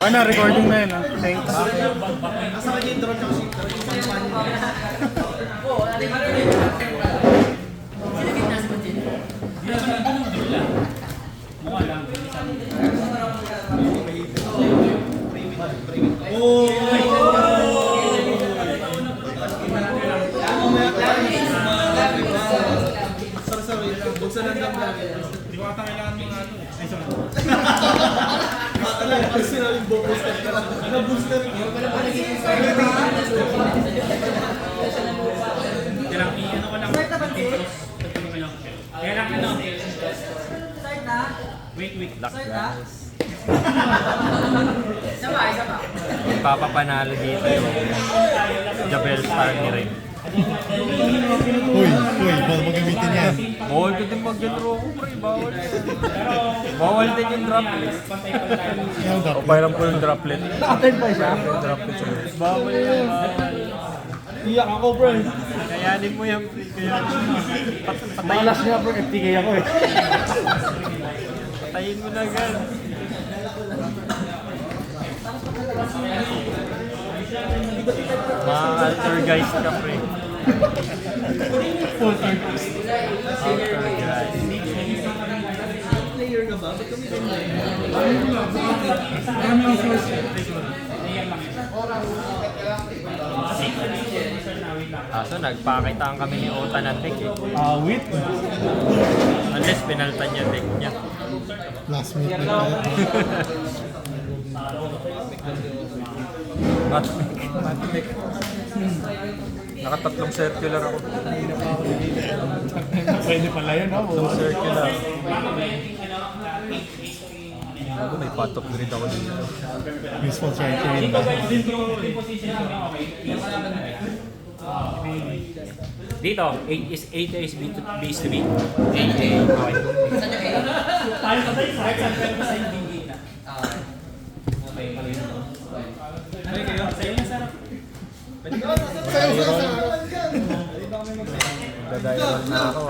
Ano, recording na yun, ha? Thanks. Nasa kanya yung drone kasi. Sorry lang. Buksan lang lang. Hindi ko ata kailangan mga ano. Ay, sorry. Ang sinabing booster ka. Nag-booster ka. Kailangan i-ano ko lang. Kailangan ano. Wait. Luck guys. Papapanalo dito yung Jabel Star ni Ren. Uy, bawal mo gamitin yan. Bawal ka din mag-genro ko, pre. Bawal yan. Bawal din yung droplet. O bayram ko yung droplet. Naka-turn pa siya. Droplet siya. Bawal yan. Iyak ako, bro. Kayanin mo yan, pre. Malas nga, bro. FTK ako eh. Patayin mo na agad. Ma-alter guys ka, pre. Full turn. Alter guys. Player ka ba? Ba't kami Kaso nagpakitaan kami ni Ota ng deck eh. Wait. Unless pinaltan niya deck niya. Last minute na tayo. Matmik. Nakatatlong circular ako. Pwede pala yun, no? Tatlong circular. Ako may pot of grid ako dito. Useful circuit ba? Dito, 8 is base to B. 8 Tayo ka tayo, kahit saan ka sa hindi kita. Ay, kayo, sa'yo na sarap. Gagayron na ako.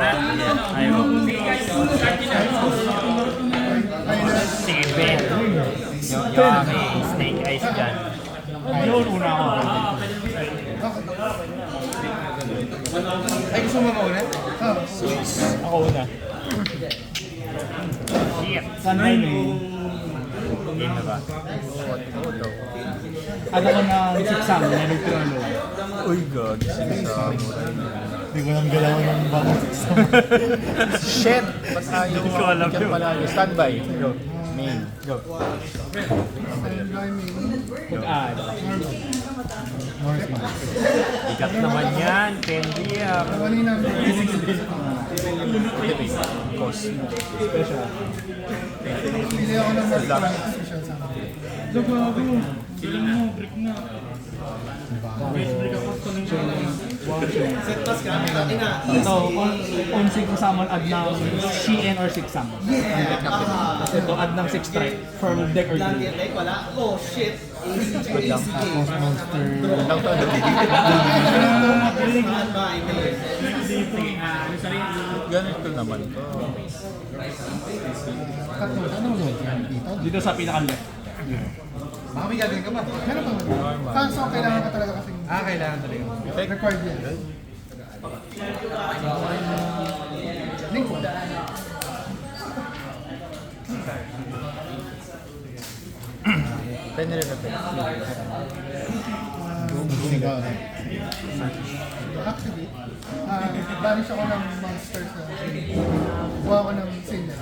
Ayaw. Sige, Ben. Yung aking snake eyes dyan. Yun, una ako. Ay, gusto mo mauna? Ako una. Shit. Sana yun eh. Game na ba? Ano ko na 6 sam, meron ko ano. Uy, God. Sinasama. Hindi ko nang galawan ng bangos 6 sam. Shit! Ba't ayaw Hindi ko alam yun. Standby. Go. Main. Go. Mag-add. North man. Ikat naman yan. Candy ah. Cost. Special. Pili ako ng mga special sa akin. Gago. Silang mo, break na. Break ako ito ng Set pass ka. Ina. Ito, on 6 summon, add ng CN or 6 summon. Tapos ito, add ng 6 strike from deck or Lagi deck. ay wala. Oh, shit. ACG. Tapos monster. Lang to ano. Ganito naman to. Ano mo dito sa pinaka-left. Baka may gagawin ka ba? Meron ba? Kaso kailangan ka talaga kasi Kailangan talaga. required yan. Link ko. Pwede rin na pwede. Actually, banish ako ng monsters na kuha ko ng Cinder.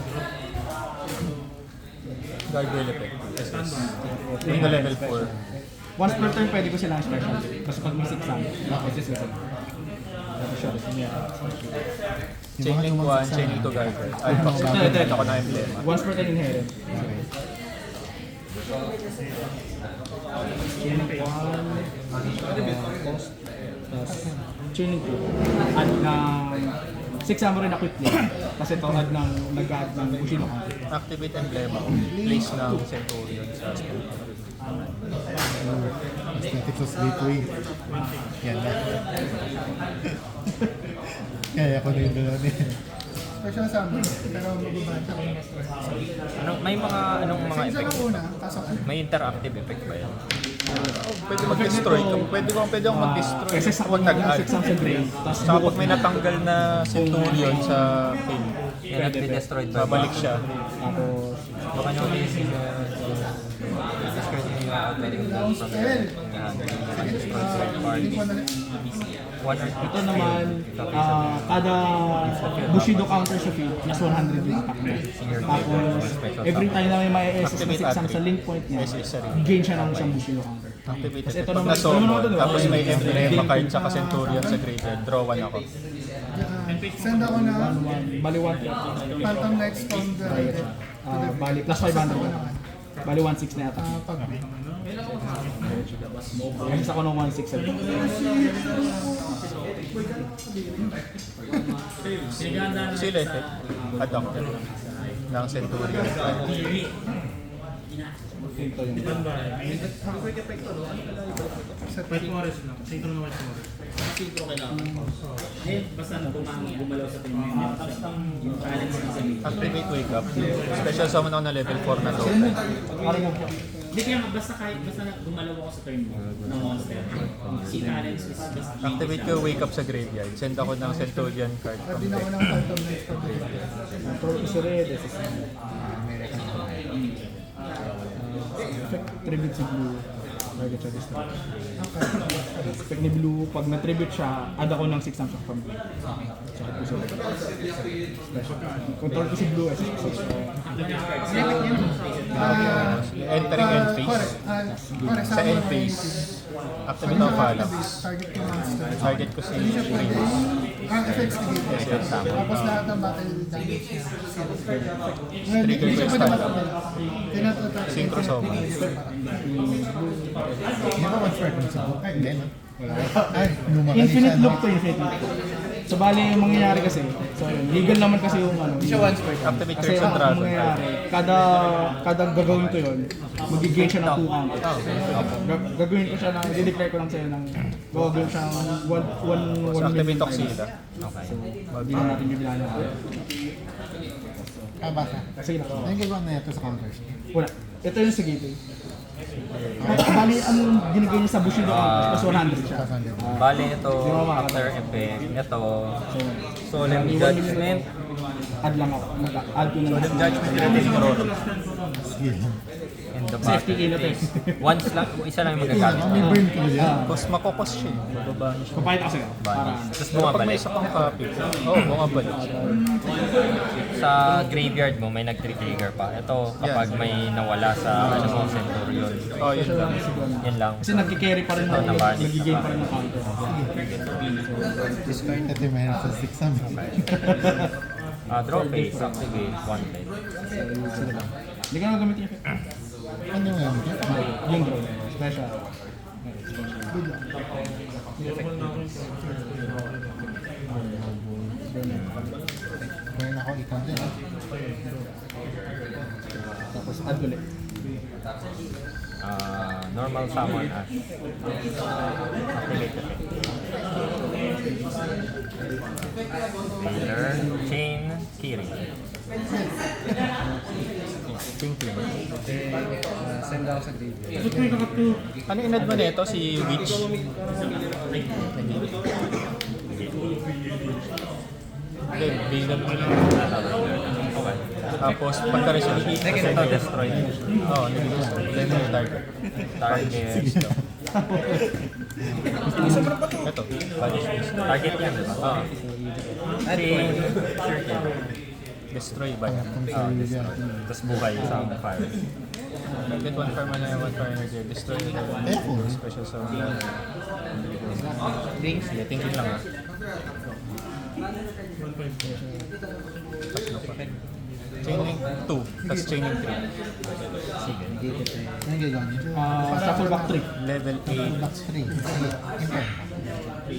Gargoyle effect. Yung na level 4. Once per turn, pwede ko silang special. Tapos pag may 6 summon, it's just ganun. Chain link 1, chain link 2 gargoyle. Ay, ito ako na emblema. Once per turn inherit. Chain link 1, cost, tapos chain link 2. Add ng 6 summon rin na quickly. Kasi ito add ng nag-add ng Bushino ka. Activate emblema. Place ng Centurion sa spell. Aesthetics gateway. Yan na. Kaya ako na yung dalawa niya. Special summon. Pero mababa siya kung mas stress. May mga, anong mga Isa effect? lang una, pasok. May interactive effect ba yan? Pwede mag-destroy. Pwede akong mag-destroy. Kasi sa Huwag nag-add. 6 ang sa grave. Tapos Saka pag may natanggal na Centurion sa field, Yan at destroyed ba? babalik siya. Tapos, Baka nyo ulisin discard nyo yung outgoing from Spell. Hindi ko na one or two. ito naman, kada Bushido counter sa field, plus 100 yung attack niya. Tapos, every time na may SS na 6 ang sa link point niya, gain siya ng isang Bushido counter. Activate Tapos it. ito Pag naman, na-summon, diba? tapos may emblema card sa Centurion sa graveyard, draw 1 ako. send ako na Bali 1, Phantom Knights from the bali plus 500. Bali 1-6 na attack. pag Kasi ako ng 1-6 sa field. Sila effect. Add ako ng Centurion. Ito yung White Forest lang. Synchro na White Forest. Activate wake up. Special summon ako na level 4 na to. parang mo. Hindi kaya basta gumalaw ako sa turn mo ng monster. Si talents is basta Activate ko wake up sa graveyard. Send ako ng Centurion card from Din ako deck. ng Phantom Knights from the Control ko si Red. Effect tribute si Blue. Target siya destroy. Effect ni Blue, pag na-tribute siya, add ako ng 6 ang shock from Blue. Sakit ko si Red. Special. Control ko si Blue as Entering end phase. Sa end phase. Activate ako Phalanx. Target ko monster. Target ko si Primus. Ang effects ni Gabe. Yes, yes, tama. Tapos lahat ng battle damage niya. Trigger ko yung style up. Tinatatak. Synchro summon. Di ba one strike sa book? Ay, hindi. Ay, lumaki Infinite siya, loop no? to, infinite loop. So bali yung mangyayari kasi, so yun, legal naman kasi yung ano. Siya one strike. Activate Kasi Curse of ang Dragon. mangyayari, kada gagawin ko yun, mag-gain siya ng 2 counters. Gagawin ko siya ng, i-declare ko lang sa'yo ng, gagawin siya ng 1 So activate Toxila. Hindi na natin bibilaan na. Basa. Sige na. Ano yung gagawa na ito sa counters? Wala. Ito yung sa gateway. Bali, ang ginagay niya sa Bushido counters, plus 100 siya. Bali ito, after effect, ito, Solemn Judgment, Add lang ako. Add ko na lang. Solemn Judgment Reveal Chrono. And the Safety battle. kill ito eh. Once lang, isa lang yung magagamit. May burn ko yan. Tapos makokos siya. Bababa niya siya. Papayat ako sa'yo. Para Tapos Pero pag may bumabalik. isa kang copy, bumabalik siya. Sa graveyard mo, may nag-trigger pa. Ito, kapag may nawala sa ano mo, Centurion. Oh, yun lang. Yan lang. kasi nagki-carry pa rin Ito, nabanis. nag-gain pa rin ng counter. Discard na meron sa 6 namin. Draw phase, activate, one play. Hindi ka na gamitin yung effect. Ano yung yan? Yung draw. Special. Burn ako, ikaw din. Tapos add ulit. Normal summon as activate effect. Healer, Chain, Kiri. Send ako sa graveyard. Ano inad mo nito? Si Witch? Hindi, bilang mo lang. Okay. Tapos pagka-resolution, ito destroy. Oo, nag-destroy. Then yung target. Target. Ito. Target yan, di ba? Ah, Chain, Circle. destroy ba yan? Tapos buhay sa fire. Get one fire mana, one fire energy. Destroy the special summon. Sige, thinking lang ah. Tatlo pa. Chaining 2, tapos chaining 3. Sige. Ano yung gagawa niya? Shuffle back 3. Level 8. Box 3. Sige, import.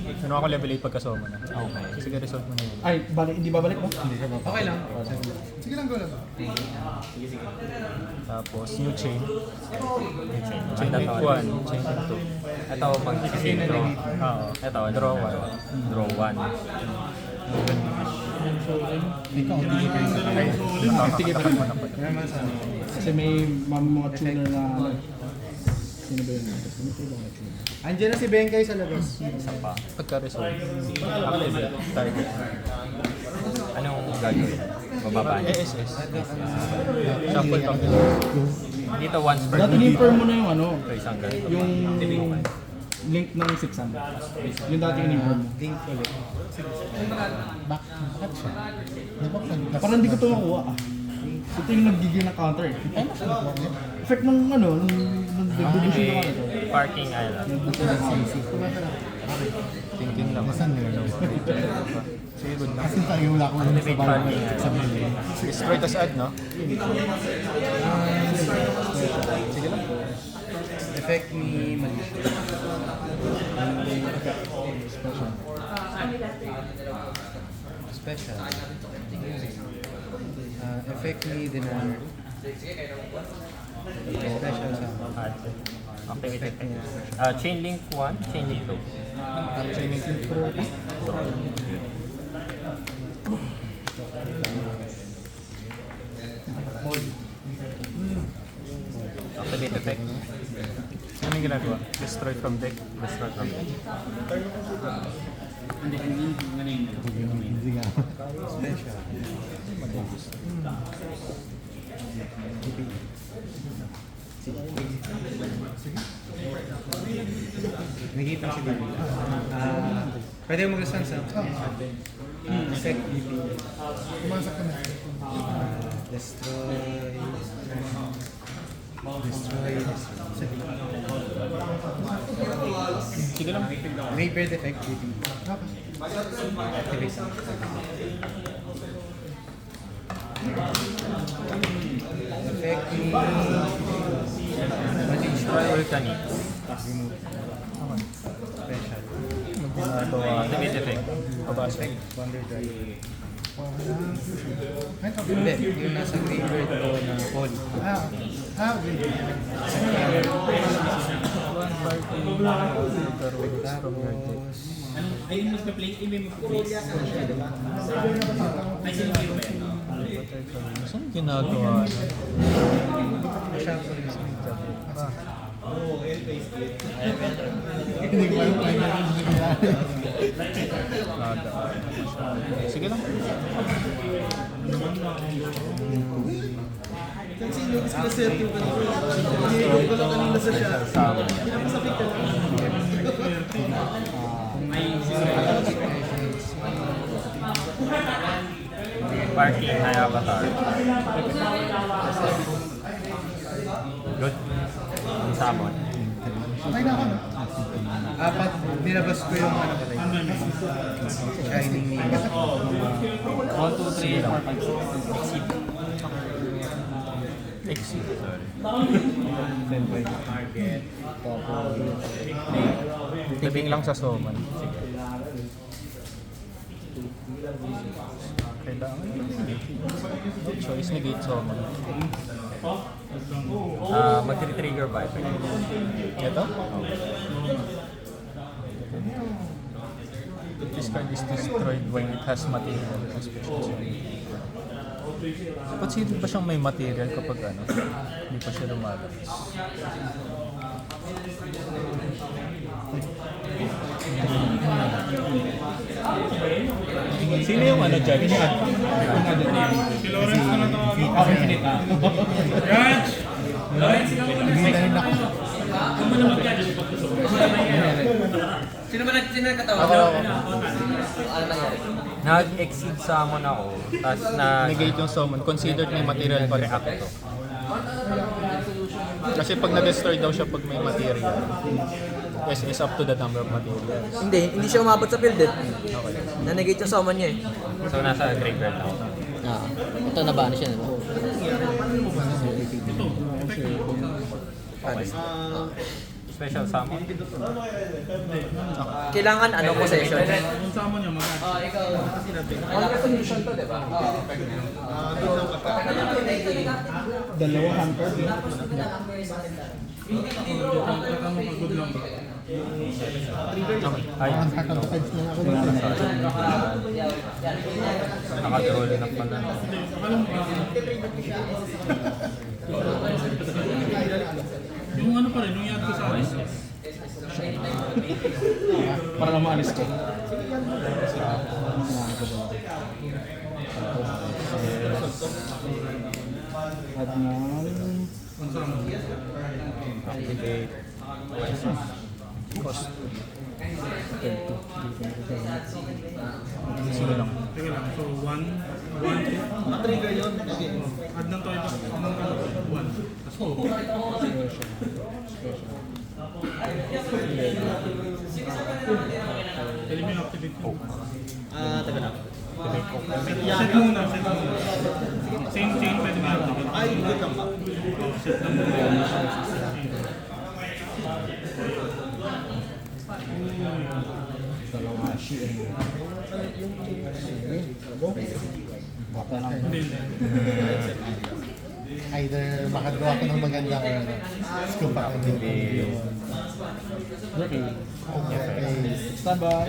Ano ako level 8 pagkasoma na. Okay. Sige, result mo na yun. Ay, hindi babalik mo? Okay lang. Sige lang, go lang. Tapos, new chain. Chain Ito, link 1, chain link 2. Ito, mag-save draw. Oo. Ito, draw 1. Draw 1. Ikaw, hindi ka isa. Sige pa naman ako. Naman sa Kasi may mga tuner na ano. Sino ba yun? Sino ba yung tuner? Andiyan na si Benkay sa labas. Isa pa. Pagka-result. Target. Anong gagawin? Bababa niya. SSS. Shuffle talk. Dito once per Dati ni-firm mo na yung ano, So, isang ganito. yung link ng 600. Yung dati in-firm mo. Link ulit. Bakit siya? Di ba pag Parang hindi ko ito makuha ah. Ito yung nagiging na counter eh. Ay, nasa nakuha niya. Effect ng ano, nung distribution ng ano to. Parking island. Thinking lang. Nasaan nila? Sige, good na. Kasi tayo wala ko alam sa bago na sa mga. Destroy tas add, no? Sige lang. Effect ni Mali. Special. Effect ni Dinar. Special sa Add. Activate effect. Chain link 1, chain link 2. Chain link 2. Activate effect. Ano yung ginagawa? Destroy from deck. Destroy from deck. Hindi nga. special. Nakikita ko si Bibi. Pwede mo mag-response sa effect BP. Pumasak ka na. Destroy. Sige lang. Graveyard effect BP. Activate. Effect ni Destroy volcanic. special. Activate effect. Effect Wonder Drive. Ay, tapos. Hindi, yung nasa graveyard ko na poly. Okay. Tapos, Ayun, mas ka-play, may mag-play. Ay, sino ba yun? Saan ginagawa? shuffle is Hindi ko alam kung ano yung nangyayari. Sige lang. Parking, high avatar. Good. Summon. Patay na ako, no? Apat, nilabas ko yung ano ko Shining Name. 1, 2, 3, 4, 5, 6. Exit. Tabing lang sa Soman. Kailangan. No choice, negate Soman. Mag-trigger ba? Ito? This card is destroyed when it has material. Consider ba siyang may material kapag ano? Hindi pa siya lumalabas. Sino yung ano judge? Si Lawrence na natawagin. Okay, Infinite ah. Judge! Lawrence, ikaw muna. Hindi na rin ako. Ikaw muna mag-judge. Sino ba nagkatawa? Ako. Ano nangyari? Nag-exceed summon ako. Tapos Negate yung summon. Considered may material pa rin ako to. Kasi pag na-destroy daw siya pag may material. Yes, it's up to the number of materials. Hindi siya umabot sa field eh. Okay. Na-negate yung summon niya eh. So nasa graveyard ako. Ito nabano siya, diba? Special summon. Kailangan ano possession. Kung sama niya mag-add. Wala confusion to, di ba? Dalawa hunter. Good lang ba? Ay, Nakaka-defense lang ako. nakadraw din ang pala. Yung ano pa rin, yung yad ko sa akin. Para lang maalis ko. At na... Activate. Cost. Sige lang. So, 1, 2. Na-trigger yun. Add ng toy box. Ng 1. Tapos 2. Tell me yung activate ko. Taga na. Set muna, set muna. Same chain, pwede mo activate. Ay, good lang ba? Set lang muna. Hindi, hindi. Either makagawa ko ng magandang scoop ako dito. Okay. Okay. Standby.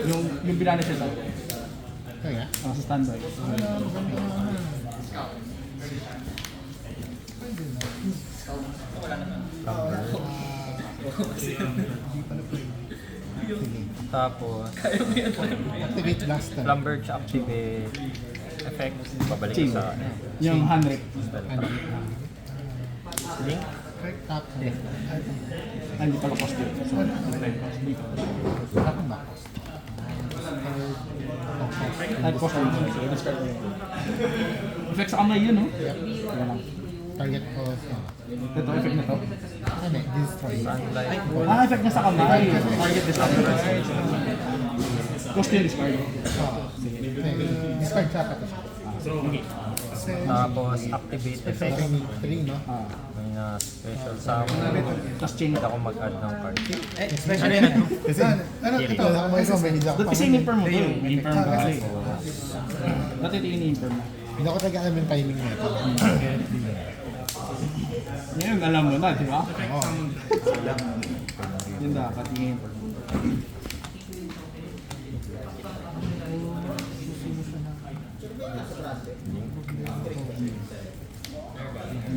Yung binana siya sa Kaya? sa standby. Tapos, Activate blaster. Lumberch activate effect. Babalik ko sa Yung handrake. link. Tap. Ah, hindi pala cost yun. So, Tap ba? ay, cost yun. So, discard mo yun. Effect sa kamay yun, no? Teka lang. Target ko. Ito, effect na to. Ano eh? Destroy. Sunlight. Ah, effect niya sa kamay. Target discard. Cost yun, discard. Discard siya pati siya. Tapos activate effect. I need 3, no? Ah. May na special summon. Tapos chain Hindi ako mag-add ng card. Kasi, ano ito? May hindi ako Kasi in-imperm mo to. In-imperm ka kasi. Dati ito in-imperm na. Hindi ako tagaan yung timing nito. Ngayon, alam mo na, di ba? Oo. Yun dapat in-imperm.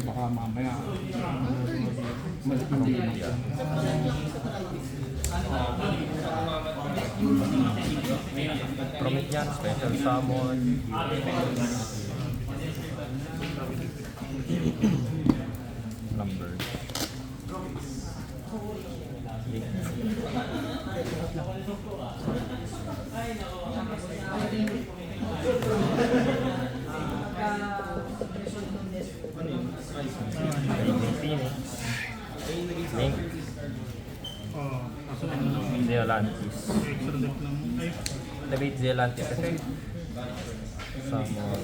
Baka mamaya. Hindi na. Promethean, special summon. Number. Raging Phoenix. Link. Zeolantis. Extra deck lang. Ay, Activate Zeolantis effect. Summon.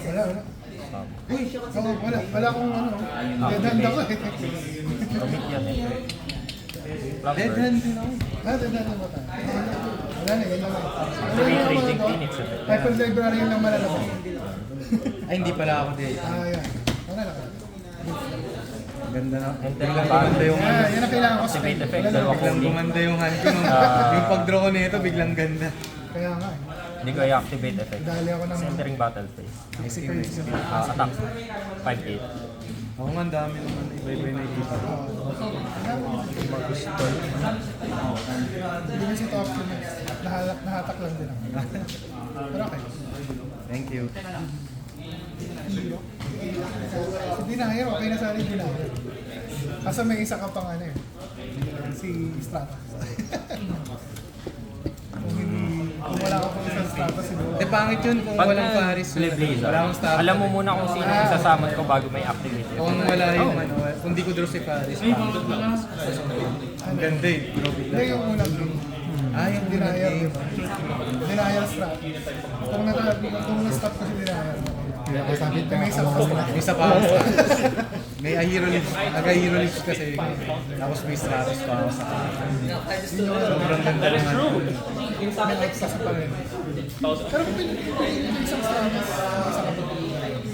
Wala, wala. Oo, wala akong ano. Dead hand ako eh. Promethean effect. Dead Dead hand ba tayo? Wala na, yun lang. Activate Raging Phoenix effect. Hyper Library yun lang malalabas. Ay, hindi pala ako din. Yan. Wala na. Ganda na. Enter Ganda yung ano. Yan ang kailangan ko. Activate effect. Dalawa Biglang kong link. gumanda yung hand ko. Yung pag-draw ko nito, biglang ganda. Kaya nga eh. Hindi ko i-activate effect. Dali ako ng... Entering battle phase. Attack. 5-8. Oo nga, ang dami naman. Iba-iba yung nakikita. Hindi kasi ito option. Nahatak lang din ako. Pero okay. Thank you. Hindi na hire, okay na sana hindi na hire. Kaso may isa ka pang ano eh. Si Strata. Kung wala ka pang isang Strata siguro. Eh, pangit yun kung walang Paris. Blazer. Wala akong staff. Alam mo muna kung sino yung isasaman ko bago may activate. Kung wala yung ano, kung di ko draw si Paris. Ang ganda eh. Draw Hindi bigla. yung unang game. Yung Denial, di ba? Denial Strat. Kung na-stop ko si Denial. Kaya ko sabi May isa pa. May isa pa. May Hero Leaves, nag-Hero Leaves kasi. Tapos may Stratos pa ako sa sobrang ganda ng ano. May extra pa rin. Pero pinili isang Stratos.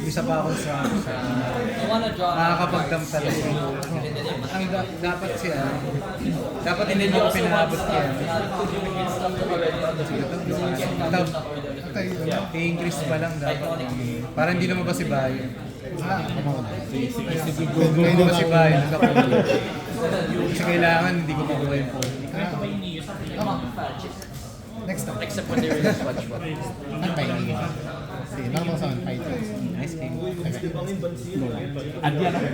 Isa pa ako sa nakakapagdamp talaga. Ang dapat siya, dapat hindi mo pinabot yan. I-increase pa lang dapat. Para hindi naman kasi bayo. Hindi naman si bayo. Kasi kailangan hindi ko makuha yung phone. Next time. Except when they're in the watch one. Ano ba yun? Sige, normal sa fight. Nice game. Adyan ako.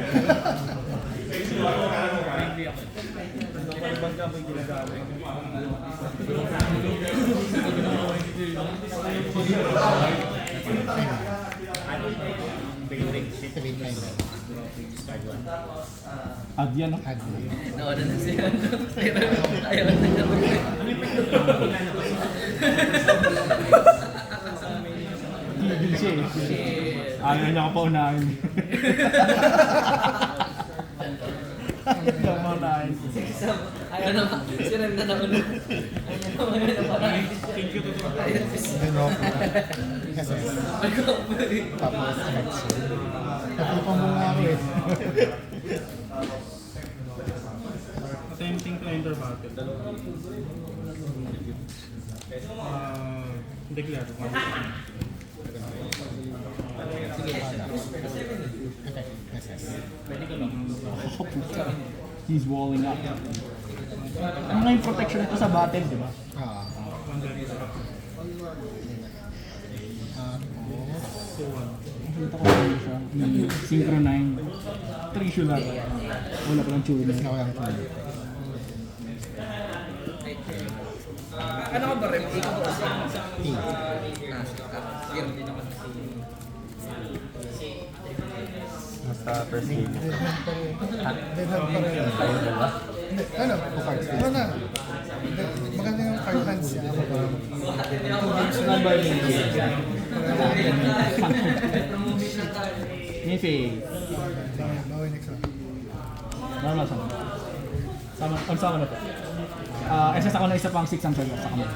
Adyan ako. Nauna na siya. Ayaw na niya. Tigil siya eh. Ayaw niya ako pa unahin. Ayaw niya ako unahin. Ayaw na. Sila na nauna. Ayaw na parang. Kasi, tapos, tapos pa muna ako eh. Attempting to enter battle. Declare. He's walling up. Ano nga yung protection ito sa battle, di ba? Nakita ko lang siya. Synchro 9. Trisho lang. Wala pa lang tune. Ano ka ba rin? Ikaw ba kasi? Year din naman. Nasa first game. Deadhead pa rin. Hindi, ano? Ano na? Maganda yung card hands niya. Ako ba? Number Nifi. Bawi next one. Normal sama. Sama na to. SS ako na isa pang 6 ang sa kamay.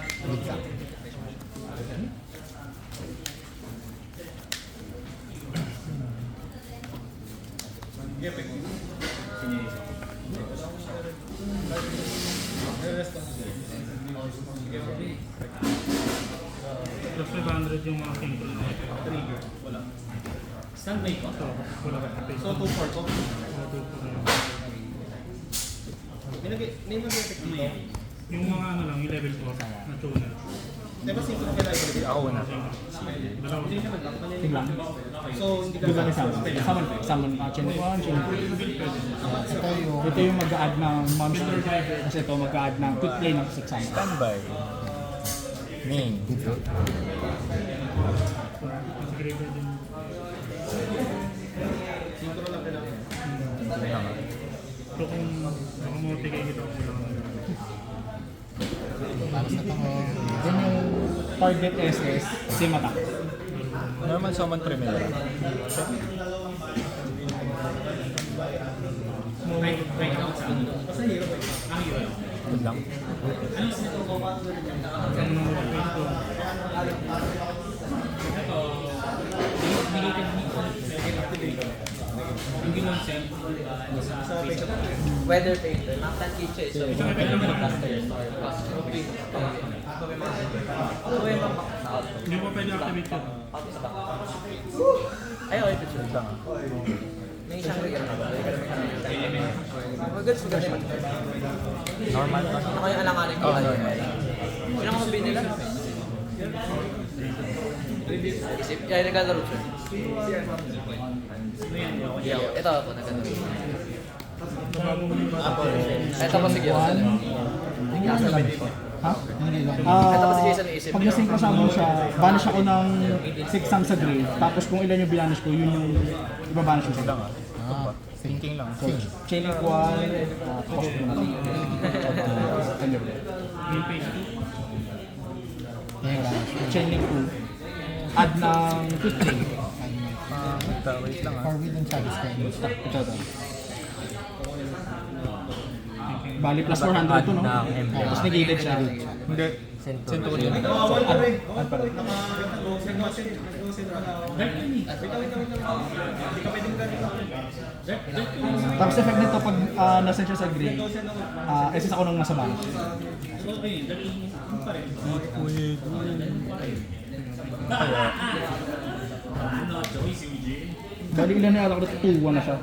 Plus 500 yung mga king. Trigger. Wala. Standby ko. Wala ka. So, 2-4 ko. May mag-effect mo yan. Yung mga ano lang, yung level 4 na tuner. Diba synchro kaya ito? Ako na. Dalawa. Tiglang. So, hindi ka Biglang isama. Summon. Chain 1, chain 2. Ito yung mag-a-add ng monster. Kasi ito mag-a-add ng quick play ng 6 summon. Standby. Main. Graveyard din. synchro lang kailangan. So kung nakamote kayo kita ko lang. Then yung target SS, same attack. Normal summon Primera. Right now sa ano? Basta hero ba? Ang hero. Good lang. Ano sa ito? Yung ginonsent sa Facebook. Weather painter. Nakatan kitchen siya. So, Isang effect naman. Hindi mo pwede activate yun. Ay, okay, ito siya. May isang rigger. Magod sa ganyan. Normal pa. Ako yung alanganin ko. Sino ko sabihin nila? Isip, kaya naglalaro siya. Ito ako, naglalaro. Ito pa sige. Ha? Ito pa si Jason isip. Pag nasync ko summon siya, banish ako ng 6 summons sa grave. Tapos kung ilan yung binanish ko, yun yung ibabanish ko siya. Lang ah. Thinking lang. So, chain link 1, cost ko na lang. Game page 2. Chain link 2. Add ng quick play. Wait lang For with and Chalice kayo. Ito. Bali plus 400 to, no? Ng emblem. Tapos negated siya. Hindi. Centurion. Ano pa rin? Tapos effect nito pag nasa siya sa gray, SS ako nung nasa bahay. Bali ilan na yata ko dito? 2-1 na siya.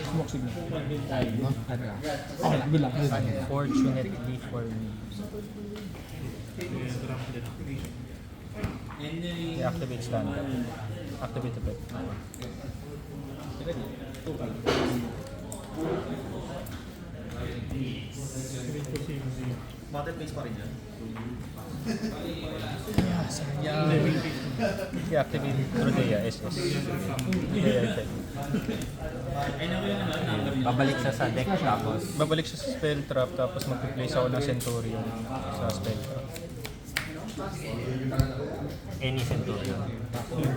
Smoke signal. Okay lang, good lang. Unfortunately for me. I-activate standard. Activate effect. I-activate Rodea SS. Rodea effect. Babalik siya sa deck tapos Babalik siya sa spell trap tapos mag-place ako ng Centurion sa spell trap. any Centurion.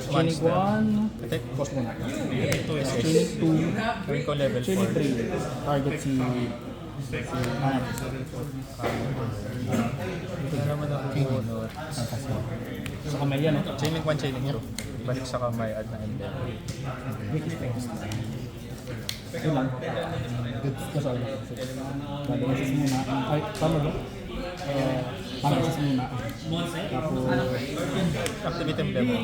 Chaining 1, Attack. cost mo na. SS. Chaining 2, Gawin ko level 4. Chaining 3, target si... Hindi naman ako bunot. Sa kamay yan, no? Chaining 1, chaining 2. Balik sa kamay, add na emblem. Yun lang. Sorry. Bali, assist muna. Ay, tama ba? Assist muna. Tapos... Activate emblem mo.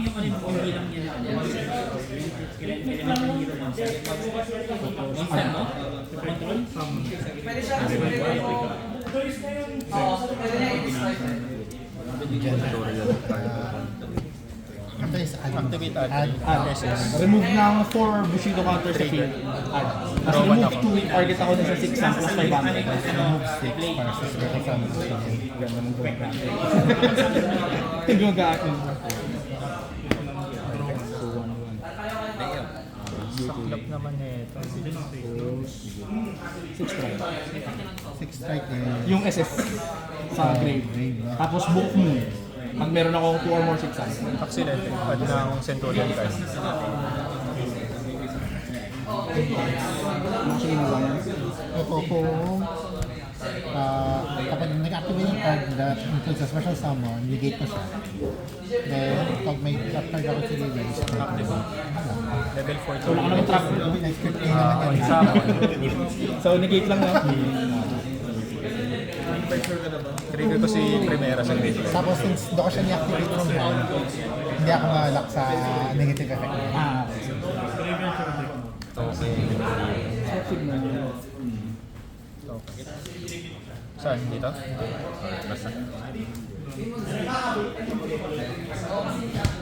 Activate add. SS. Remove ng 4 Bushido counter sa field. Add. Tapos remove 2, target ako dun sa 6 plus 500. Remove 6 para sa special summon. Ganda ng gawin natin. Tignan ka akin. Saklap naman ito. 6 strike. 6 strike din. Yung SS sa grave. Tapos book moon. Pag meron akong 2 or more 6 Excellent. Add ng Centurion card. Actually, nagawa yan. Ito po, kapag nag-activate yung card that includes a special summon, negate ko siya. Then, pag may trap card ako sa release, Activate. Level 4 to. Wala ka naman trap. script A naman yan. So, negate lang na. Trigger ko si Primera sa grade. Tapos, since doon ko siya ni-activate from hand, hindi ako malak sa negative effect niya. Okay. Signal. Okay. Saan? Dito? Basta.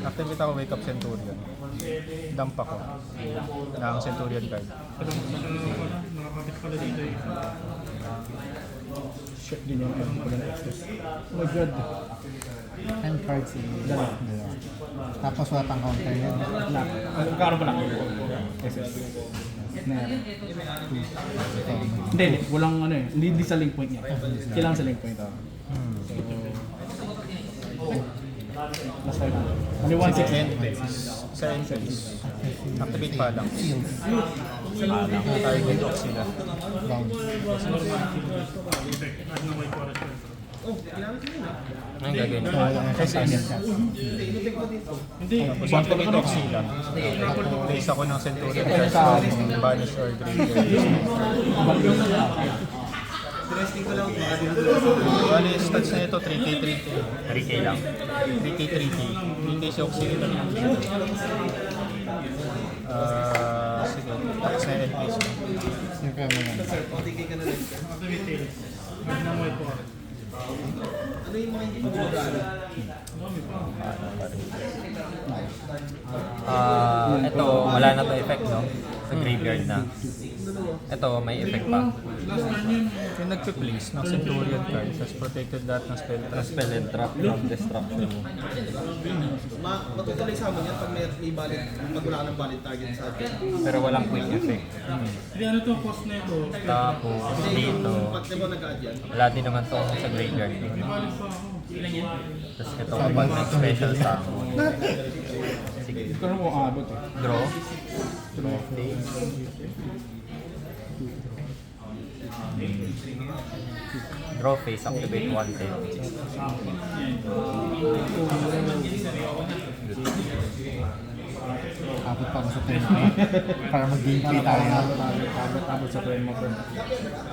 Activate ako Wake Up Centurion. Dump ako ng Centurion card. Nakakapit pala dito eh. Shit din yung pag ng access. Oh my god. Hand card si dalawa. Tapos wala pang counter yun. Lock. Magkakaroon pa lang. SS. Na. Hindi. Walang ano eh. Hindi sa link point niya. Kailangan sa link point. Last time. Ano 1-6. Sa entries. Activate pa lang. Target off sila. Bounce. Ang gagawin ko? Tapos activate off sila. Place ako ng Centurion card. Banish or graveyard. Bali, stats na ito, 3K, 3K. 3K lang. 3K, 3K. 3K si Auxiliary. Sige, tapos na yung LPC. Yung kaya mo yan. Ito, wala na to effect, no? Sa graveyard na. Ito, may effect pa. Yung nagpe-place ng Centurion card, tapos protected lahat ng spell Ang trap. spell and trap from destruction. Matutuloy sa amin yan pag may valid, pag wala ka ng valid target sa atin. Pero walang quick effect. Hindi, ano to, cost na ito? Tapos dito, Pag di ba nag-add yan? wala din naman to sa graveyard. Balik pa ako. Ilan yan? Tapos ito, pag may special summon. Hindi ko na mo aabot eh. Draw. Draw phase. Draw phase, activate 110. Abot pa ako sa 10. Para mag-gameplay tayo. Abot sa friend mo, friend.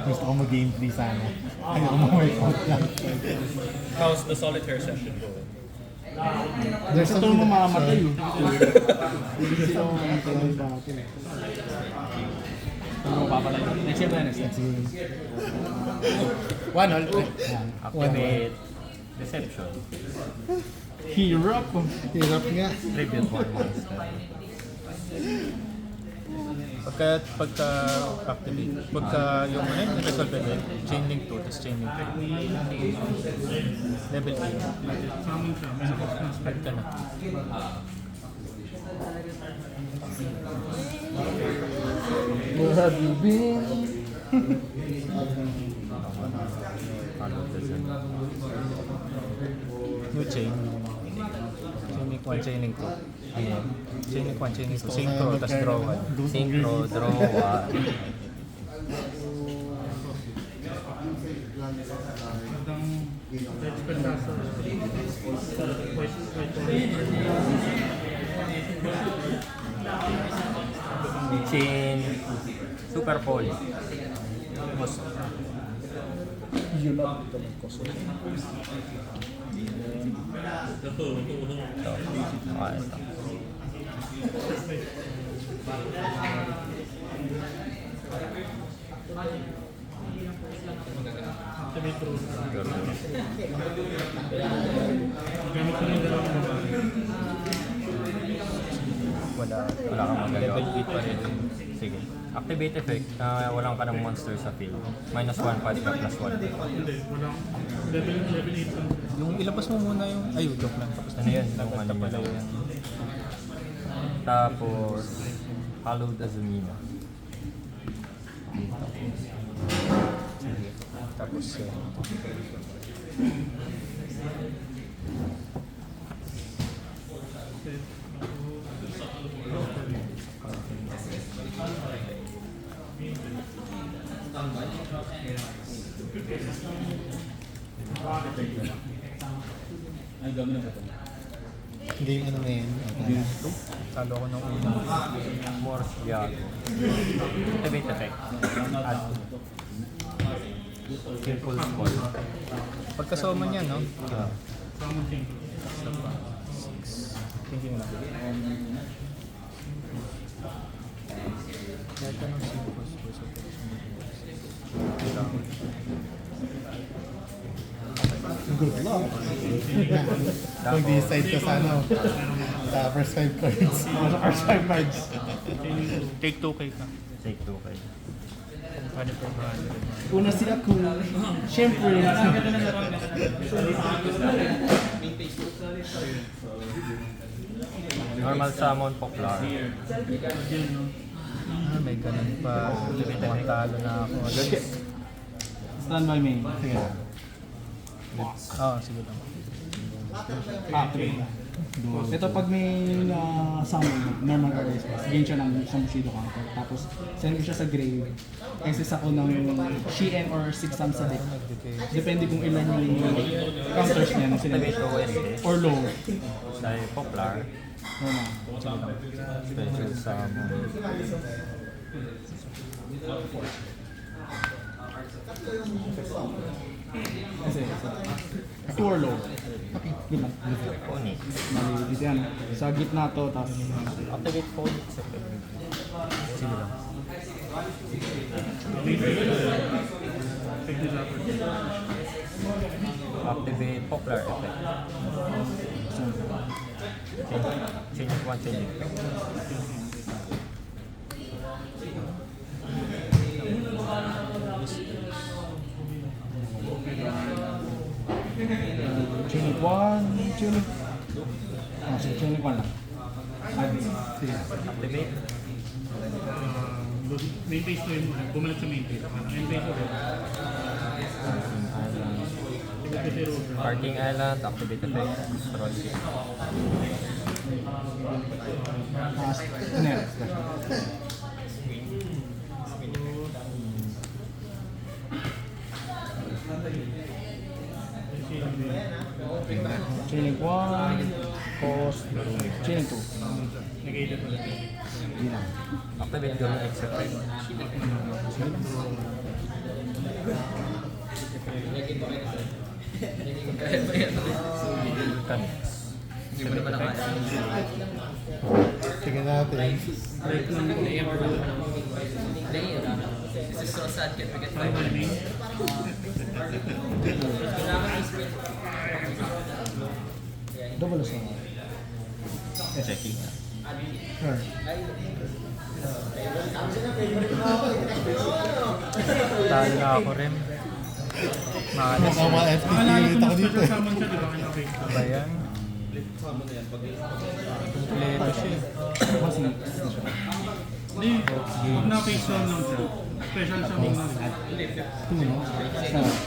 Gusto ko mag-gameplay sana. Ayaw mo workout lang. How's the solitaire session going? There's Ito something naman that- mamamatay eh. Hindi sila mamamatay ng battle eh. Ano mo papalay? Next year ba next year? One all. Activate Deception. Hirap! Hirap nga. Tribute 1 monster. Pagka activate, pagka yung ano yung resolve event, chain link 2, tapos chain link 3. Level 8. Add ka na. Where have you been? New chain. Chain link 1, chain link 2. Ayan. Chain link 1, chain link 2. Synchro, tapos draw 1. Synchro, draw 1. Chain, super pole. Boss. Yun na ito ng koso. Ito. Ah, ito. Wala. Wala kang magagawa. Level 8 pa rin. Sige. Activate effect na walang ka ng monster sa field. Minus 1, 5 na plus 1. Hindi, walang level 8 lang. Yung ilabas mo muna yung... Ay, joke lang. Tapos Ano yun? Yung ano pala yan. Tapos, Hallowed Azumina. Dito. Sige. Tapos... Hindi yung ano na yun. Talo ko ng unang. Morse Viago. Activate effect. Add to. Skillful Skull. Pagkasama niya, no? Sama king. Thinking lang. Kahit anong simple source of Good luck. Mag-decide ka sa ano. Sa first 5 cards. Sa first 5 cards. Take 2K ka. Take 2 kayo. Ano pa ba? Una si ako. Siyempre. Normal summon Poplar. Ah, may ganun pa. Mukhang talo na ako. Stand by me. Sige. Oo, sige lang. Okay. Ito pag may summon, normal card space, gain siya ng isang Bushido counter. Tapos send ko siya sa grave. Access ako ng Shien or 6 times sa deck. Depende kung ilan yung counters niya na sila. Activate OST. Or low. Dahil Poplar. Normal. Special summon. Kasi, 2 or low. Good lang. Pony. Mali, dito yan. Sa gitna to, tapos Activate Pony. Sige lang. Activate Poplar effect. Change it 1, change it. Chaining 1, chaining. Ah, sige, chaining 1 lang. Add. Sige. Activate. Main phase 2 mo. Bumalik sa main phase. Main phase 2. Parking Island, activate effect, destroy. Ah, ano yan? Chaining 1, cost, chaining 2. Negated ulit. Hindi lang. Activate Guru X effect. Connects. Hindi mo naman nakaya. Tingnan natin. This is so sad, can't we get Parang five? main. Kailangan i-sprint. Double sa Checking. Sure. Talo na ako rin. Maalas. Mukhang mga FPT Naalala ko ulit na ako dito special eh. summon siya, di ba? Kaya phase 2. Ba yan? Kompleto siya. mas na. Hindi. Pag na phase 1 lang siya. Special summon lang siya. 2, no?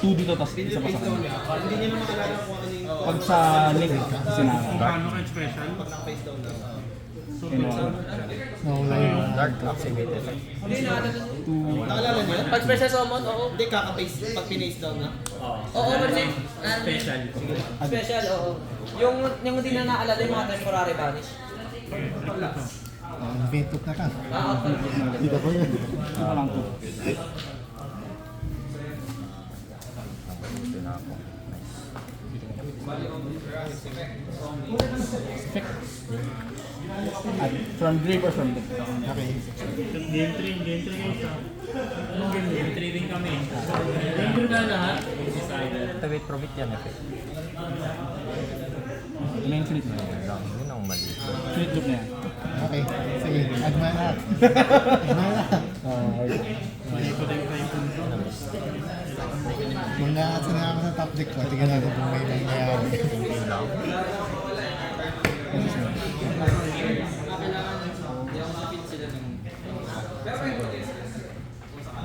2 dito, tapos isa pa sa kanya. Pag sa link, sinara. Kung paano kayo special. Kinuha. Nawala yung... Dark activate effect. Naalala niyo? Pag special summon, oo. Hindi, kaka-paste pag pinaste down na. Oo, kasi Special. special, oo. Yung hindi na naalala yung mga temporary banish. Invented na ka. Ah, okay. Dito ko yun. Ito lang 2. Ito na ako. At from grave or from deck? Okay. Game 3 kayo siya. Anong game yun? Game 3 rin kami. Game 3 na lahat. Decided. Activate Profit yan effect. Ito na yung infinite na. Yun lang. Yun ang mali. Infinite loop na yan. Okay. Sige. Add mo lahat. Add mo lahat. Okay. Mali ko din kayo kung Kung nakasana ako sa top deck ko, tingnan natin kung may nangyayari. Yun lang.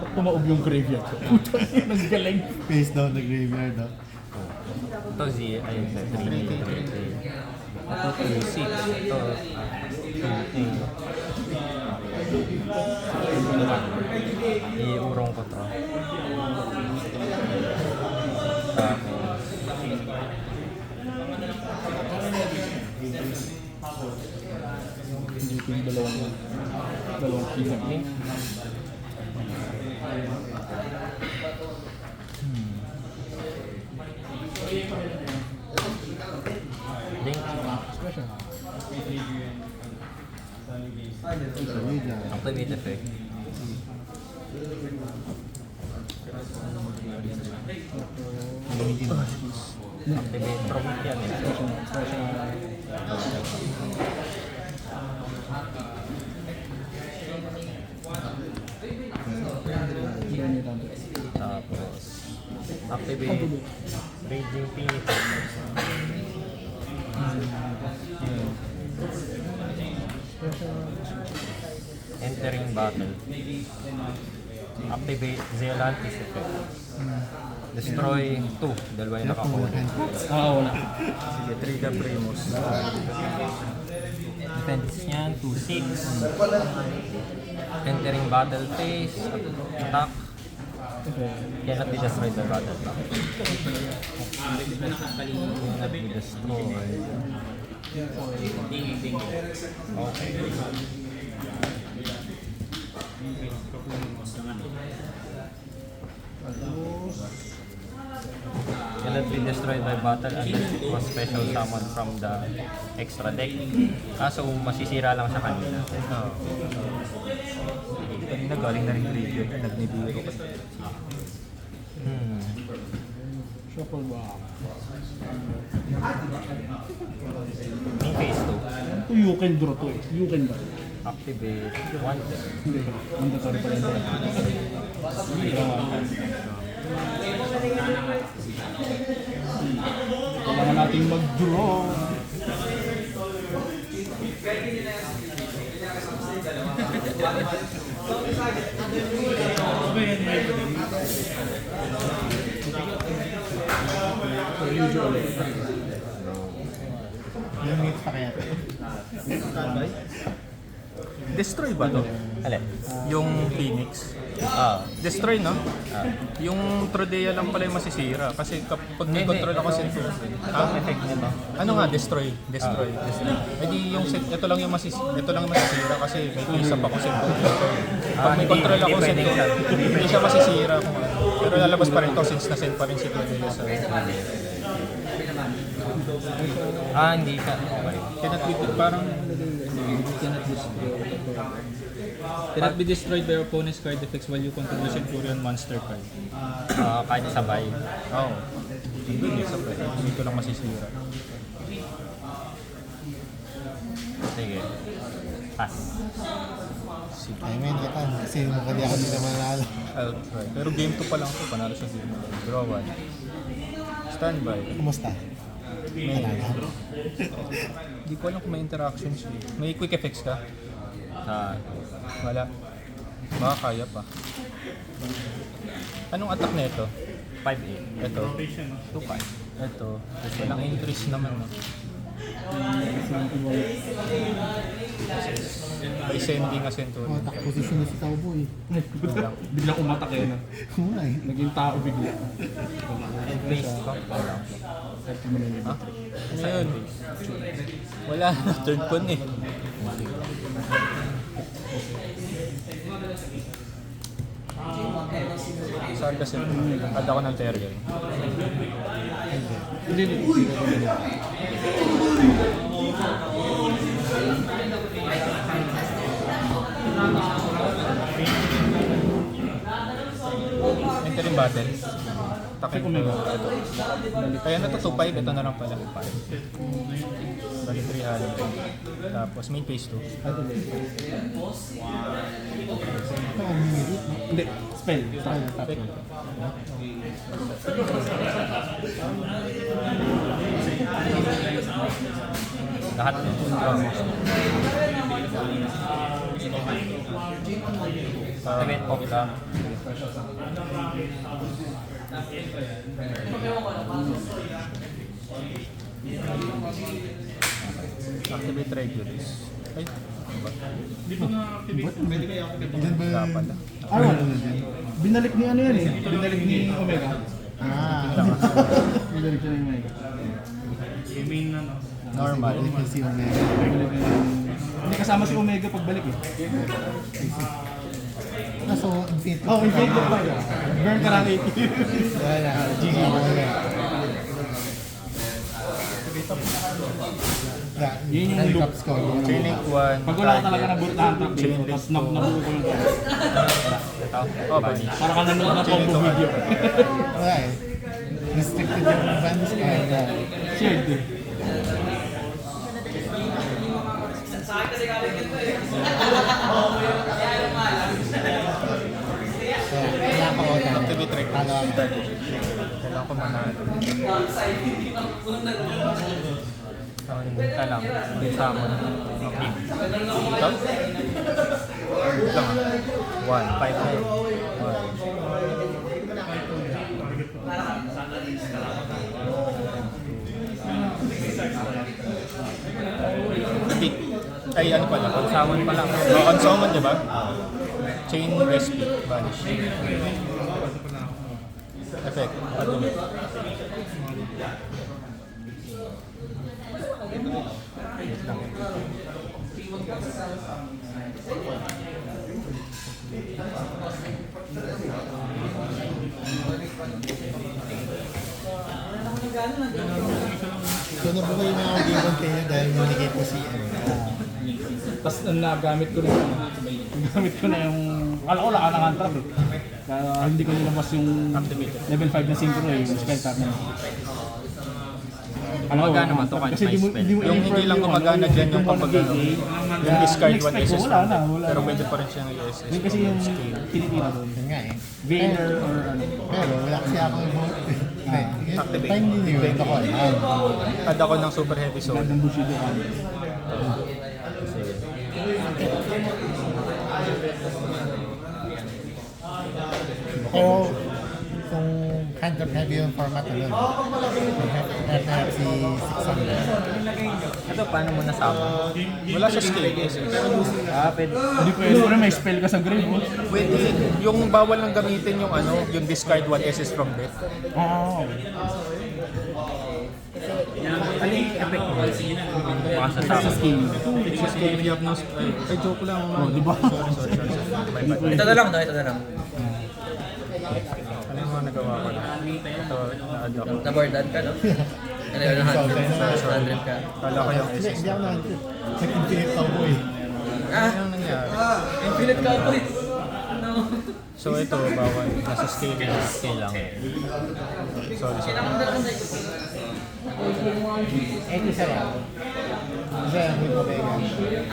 Ba't tumaob yung graveyard ko? Puta, naggaling. Face down the graveyard. Oh. Ito Z, ayun sa 3. Ito 2, 6. Ito 2, iurong ko to. Tapos, Hindi ko yung dalawang keyboard niya. link, Special. activate effect. Activate Profit yan eh. Tapos, activate Raging Phoenix. Entering battle. Activate Zealantis effect. Destroy 2. Dalawa yung nakakuha. Wala. Sige, trigger Primus. Defense niyan, 2-6. Entering battle phase. Attack. Cannot be destroyed by battle attack. Cannot be destroyed. Ding. Okay. Cannot be destroyed by battle unless it was special summoned from the extra deck. So masisira lang siya kanina. Kanina galing na rin graveyard, nagnibiro ko. Shuffle ba? May phase 2. You can draw to eh. You can draw. Activate 1. Hindi. Mandatory pa rin. Kailangan nating mag-draw. Yung mate pa kaya. Destroy ba to? Alin? Yung Phoenix. Destroy, no? Yung Trodea lang pala yung masisira. Kasi kapag may control ako Centurion. Effect nito. Ano nga, destroy. Hindi yung ito lang yung masisira kasi may isa pa ko Centurion. Pag may control ako Centurion, hindi siya masisira. Pero lalabas pa rin to since na-send pa rin si Trodea sa... Hindi siya. Okay. Cannot be, parang... Cannot be destroyed by your opponent's card effects while you control the Centurion monster card. Kahit sabay. Oo. Hindi, sabay. Hindi ko lang masisira. Sige. Pass. Ay, men, kita. Kasi hindi ako din naman nanalo. I'll try. Pero game 2 pa lang to, panalo sa game 1. Draw 1. Standby. Kumusta? Nanalo. Hindi ko alam kung may interactions eh. May quick effects ka? Wala. Baka kaya pa. Anong attack na ito? 5-8. Ito. 2-5. Ito. Walang increase naman. No? By sending a Centurion. Attack position na si Cowboy. Biglang umatak eh. Wala eh. Naging tao bigla. Base ko. Ano yun? Wala. Third con eh. Saan kasi? Add ako ng Terrier. Hindi. Entering battle. Takin ko ito. Kaya na to 2-5, ito na lang pala. Bali 3 halo. Tapos main phase 2. Hindi. Spell. Lahat. Event off lang. Activate regulars. Ay, Ilan ba wala pala. Ano? Binalik ni ano yan eh. Binalik ni Omega. Binalik siya ni Omega. Normal. Si Omega. Hindi kasama si Omega pagbalik eh. So, infinite. Oh, infinite pa ba? Burn ka lang 80. Wala. GG mo na. Yun yung loop. Caps ko. Chain link 1. Pag wala ka talaga nabutahan trap dito, tapos nabuo ko yung Oh, bali. para ka nanonood na combo video. Wala eh. Restricted yung bands ko. Shared eh. Kailangan ko ako. Activate regulars. Kailangan ko manalo. Punta lang. Sa ako na. Okay. Ito? Wait lang. 1, 5 na. 1. Big. Ay, ano pala? Pagsawan pa lang. Unsummon, di ba? Chain Respite. Vanish. Effect. Adulate. Wait lang. So, nabuhay yung mga game on kayo dahil nanigay po si Tapos nagamit ko rin nagamit ko na yung wala ko lang ang trap eh. Kaya hindi ko nilabas yung level 5 na synchro eh, yung spell tap na. Gumagana ba ito kahit Kasi may di mo, spell? di mo Yung hindi lang gumagana dyan yung kapag ano, yung discard one Next SS wala na, from wala Pero na. pwede pa rin siyang i-SS. Yun kasi yung tinitira doon. Yun nga eh. Veiler or ano. Pero wala kasi akong Activate. time din yun. Ako alam. Add ako ng super heavy soul. Gandang Bushido ka. Pero kung kind of heavy yung format na nun, FFC 600. Ito, paano mo nasama? Wala siya skill. Pwede. Hindi pwede pa rin may spell ka sa grave mo. Pwede. Yung bawal lang gamitin yung ano, yung discard one SS from death. Oo. Ano yung effect mo? Makasasama. Sa skill. Sa skill, you have no spell. Ay, joke lang. Oh, di ba? Sorry. My bad. Ito na lang, ito na lang. Ano yung mga nagawa ko? Ito, na-add ako. Nabordan ka, no? Ano yun, 100 ka. Kala ko yung Hindi, SS. hindi ako na-100. Nag-infinite ako eh. Ano nangyari? Infinite Cowboys! No. So ito, bawal. Nasa skill na. Skill lang. Sorry. Isa yan. Isa yan, with Omega.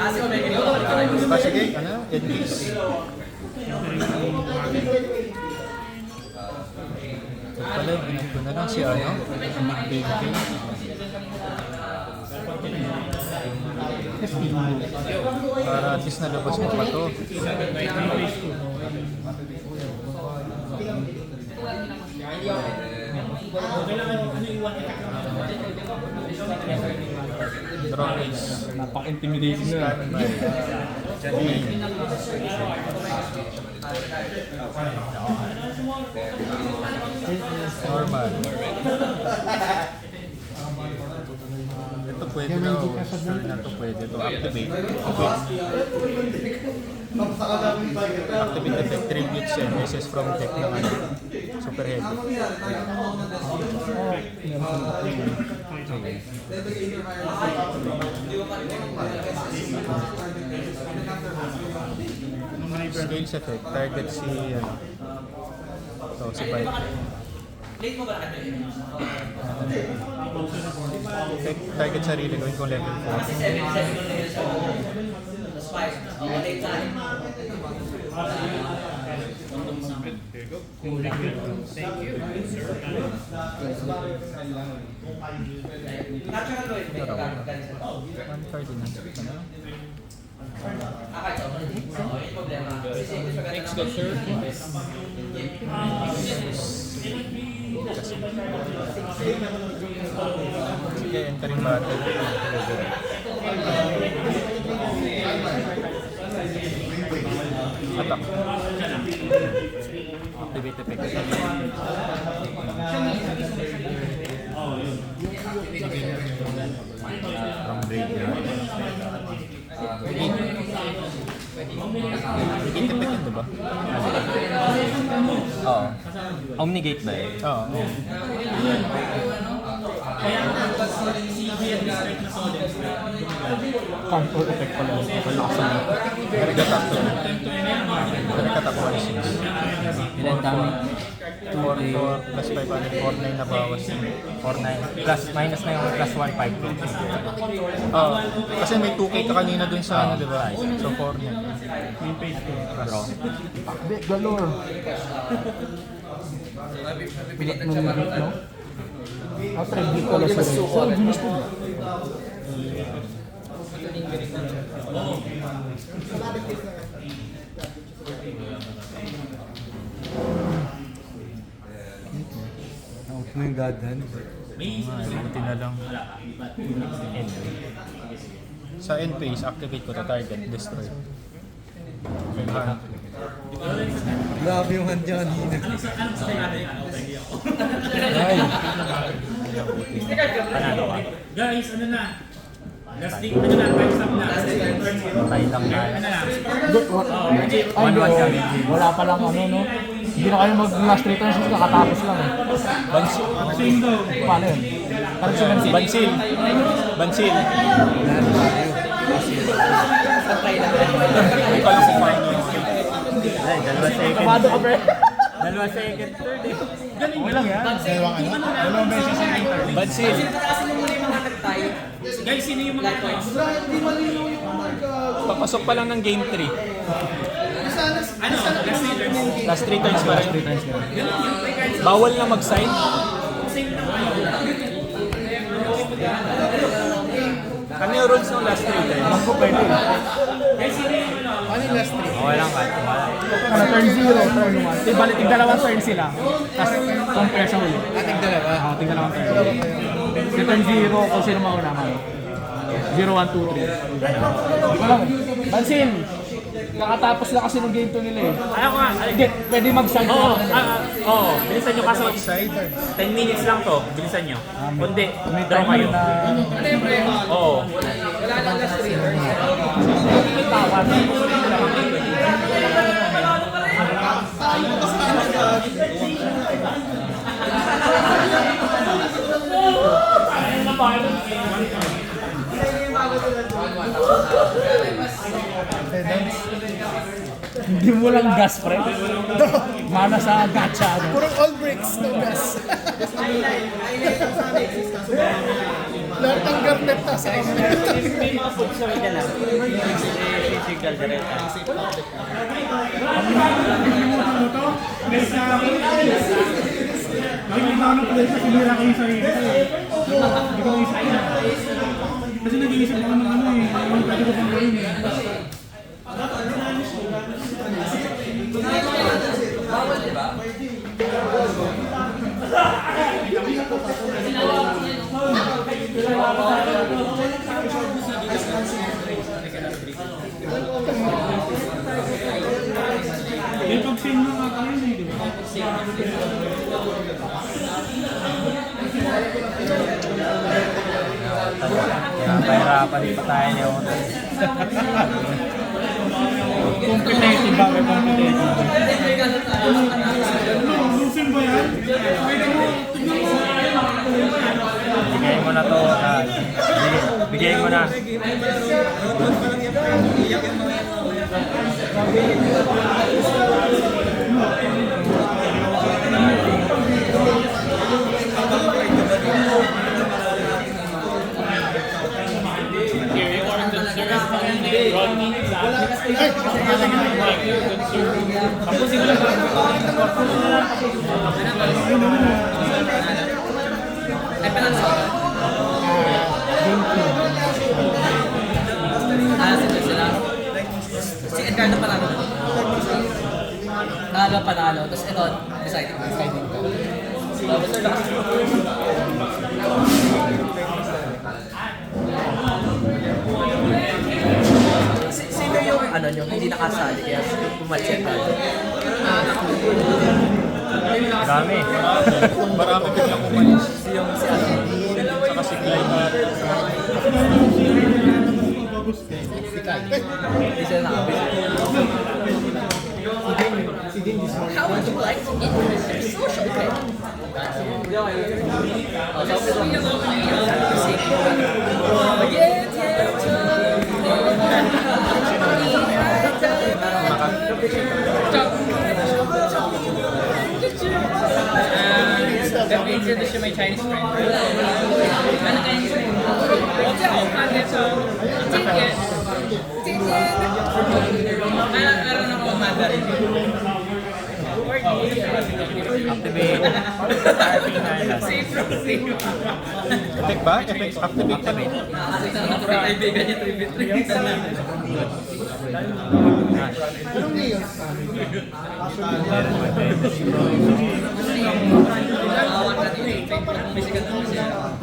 Si Omega dito. Diba, sige, ano? In case. Ito pala, binag ko na lang si ano? Big King. Para at least nalabas mo pa to. Draw race. Napaka-intimidating na. Normal. Ito pwede daw. Sure na to pwede. Ito activate. Activate effect. Tribute siya. SS from deck ng ano. Super heavy. Scales effect. Target si ano. Ito si Pipe. Effect. Target sarili. Gawin kong level 4. One card din. Next go, sir. Sige, entering battle. Attack. Activate effect. From graveyard. Negate effect yun, diba? Oo. Omnigate ba eh? Oo. Counter effect pala. Malakas na. Direct attack to. Direct attack 1-6. Ilan dami? 4-4 plus 500, 4-9 na bawas. 4-9. Plus, minus na yung plus 1-5. Oo. Kasi may 2k ka kanina dun sa ano, diba? So 4 niya. Draw. Deck galore. Pilitan siya marunong. No? Tribute pala sa rin. So, ginis po. Out mo yung God Hand. Buti na lang. Sa end phase, activate ko to target, destroy. Grabe yung hand niya kanina. Panalo ka. Guys, ano na? Last week, ano na? Time stop na. Patay lang na. Ano na? Ay, wala pa lang ano, no? Hindi na kayo mag-last 3 turns kasi kakatapos lang eh. Paano yun? Parang si Bansil. Bansil! Bansil! Hindi ko alam kung paano yun. Ay, dalawa second. Kamado ka, pre. Dalawa second, third eh. Okay lang yan. Dalawang beses yung enter. Bansil. Pataasin mo muna yung mga nagtay. Guys, sino yung mga Likewise. Papasok pa lang ng game 3. Ano? Last 3 turns pa rin. Bawal na mag-sign. Ano yung rules ng last 3 turns? Ako pwede. Ano yung last three? Okay lang kahit wala. Ano, turn 0, turn 1. Balik, tig-dalawang turn sila. Tapos compare sa huli. Ating dalawa. Oo, tig-dalawang turn. Sa turn 0, kung sino mauna man. 0, 1, 2, 3. Di ko lang eh. Bansin! Kakatapos lang kasi ng game 2 nila eh. Ayaw nga. Hindi, pwede mag-side Oo, na. oo. Bilisan nyo kaso. 10 minutes lang to. Bilisan nyo. Kundi, draw kayo. Oo. Wala lang last 3 turns. Hindi mo lang gas, pre. Mana sa gacha. Ano? Puro all bricks, no gas. Lahat ng garnet na sa akin. May mga food sa media lang. Signal direct. Nakikita ko ng place na sinira ko yung sarili ko eh. Hindi ko isa na. Kasi nag-iisip ako ng ano eh. Yung pwede ko pang gawin eh. May pag-sing na nga tayo eh, di ba? Kaya pahirapan din pa tayo ni Oto. Competitive ba? May competitive. Losing ba yan? Bigay mo na to. Bigay mo na. Ay, panalo. Sila. Si Edgar na panalo. Panalo. Tapos ito, deciding. Basta lang. Sino yung ano nyo, hindi nakasali kaya pumatsit tayo? Dami. Marami biglang umalis. Yung si ano? Saka si Clyde. Hindi sila nakabili. How would you like to introduce your social credit? Let me introduce you my Chinese friend. Ano kayo? 我叫潘天生，今天meron ako Mandarin. Activate. Safe from safe. Effect ba? Effect activate pa rin. Kaibigan niya 3v3. Anong ngayon?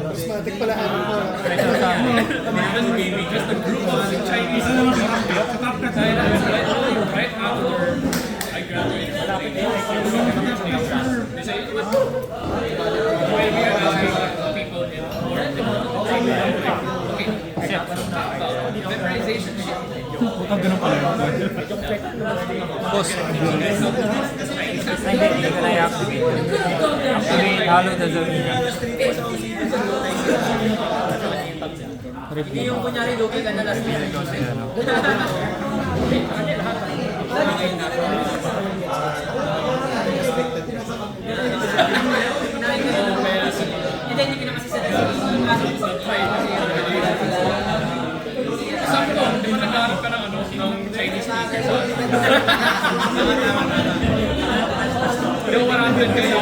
Prismatic pala ano ko. Chinese right after I graduated. They say it was when we are asking people in memorization shit. Putang ganun pala yun. Boss, Hindi ko na i-activate. Activate, halo na zone niya. Hindi yung kunyari lugi ka na last minute. Expected Yung 100 kayo.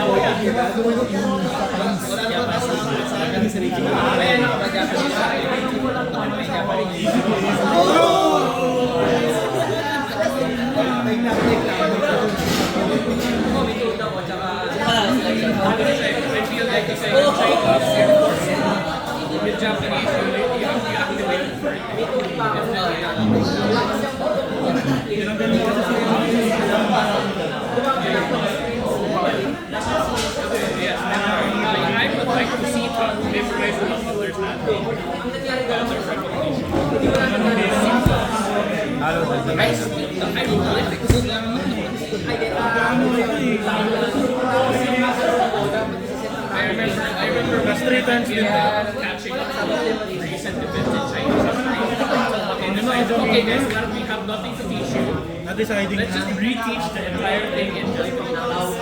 With Japanese, you activate I would like to see it memorize what others have. I remember the 3 times catching up to recent events in China. And then I thought, okay guys, we have nothing to teach you. Let's just reteach the entire thing in just 3 hours.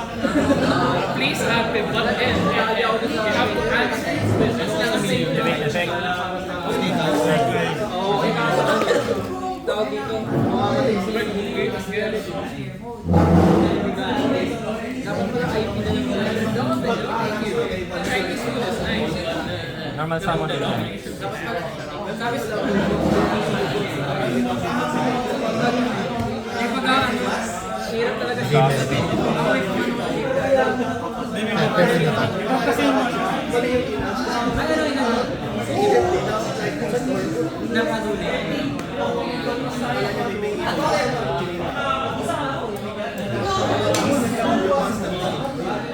Please have the butt in and you have to add this is not the same effect. Normal summon nila.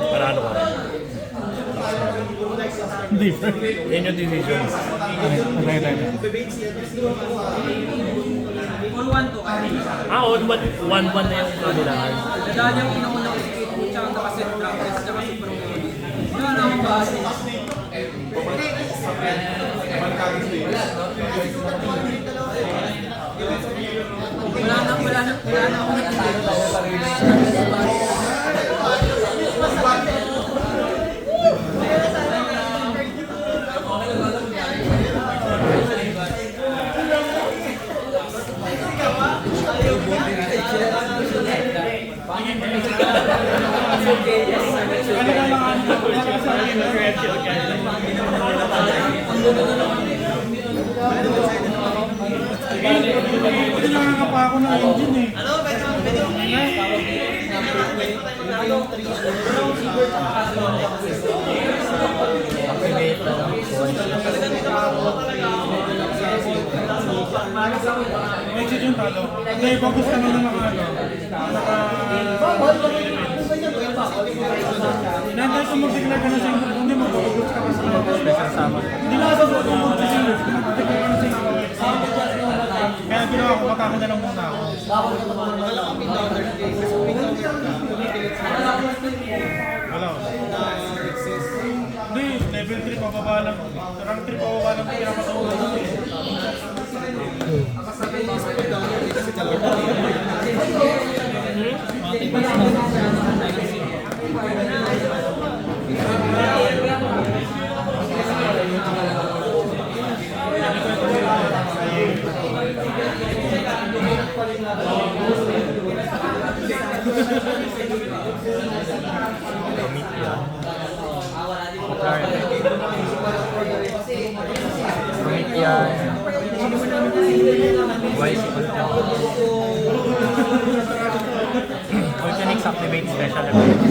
Parano ka. Different. Yan yung decisions. All one to kami. On 1-1 na yung kabilangan. Dahil yung inauna ko si Kate Moon, tsaka nakaset practice, tsaka super good. Yung ano akong base. Wala na ako Hindi nakakapa ako ng engine eh. Exit yung talo. Hindi, bagus ka na ng ano. Nantay ko mag-declare ka na sa inyo. Hindi mag-bagus ka kasi. Hindi na kasi sa inyo. Mag-declare ka na sa inyo. Kaya ginawa ko, matakot na lang muna ako. Wala ko. Hindi, level 3 pababa lang. Rank 3 pababa lang. Pinapatuloy ko eh. Yan. Wise Volcanix activate special effect.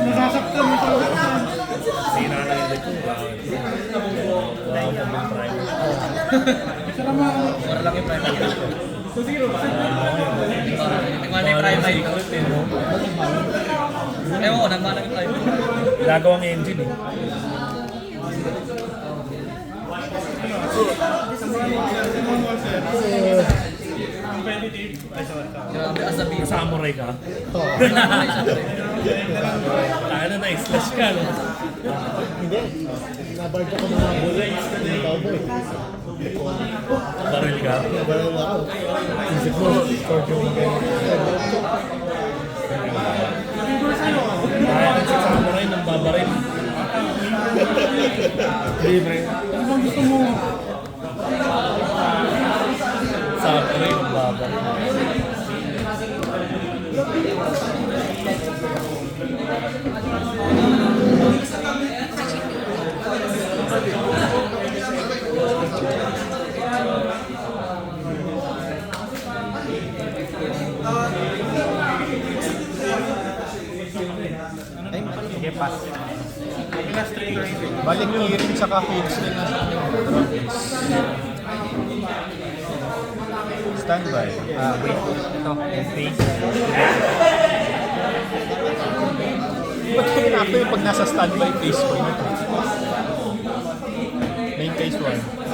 Nasasaktan mo talaga. Sira na yung ito. Wow, pang prime. Para lang yung prime time. Nagmana yung prime time. Ewan ko, nagmana yung prime time. Ginagawang engine eh. Competitive. Ay, sorry. Grabe, asabi. Samurai ka. Ano na, slash ka, no? Nabarge ako ng mga bulay. Ng cowboy. Baril ka. Nabaril ako. Isip mo, Scorpion. pass. Balik Kirin tsaka Hughes din nasa standby. Wait. Ito. Face. Ba't kayo na yung pag nasa standby phase ko yun? Main phase 1.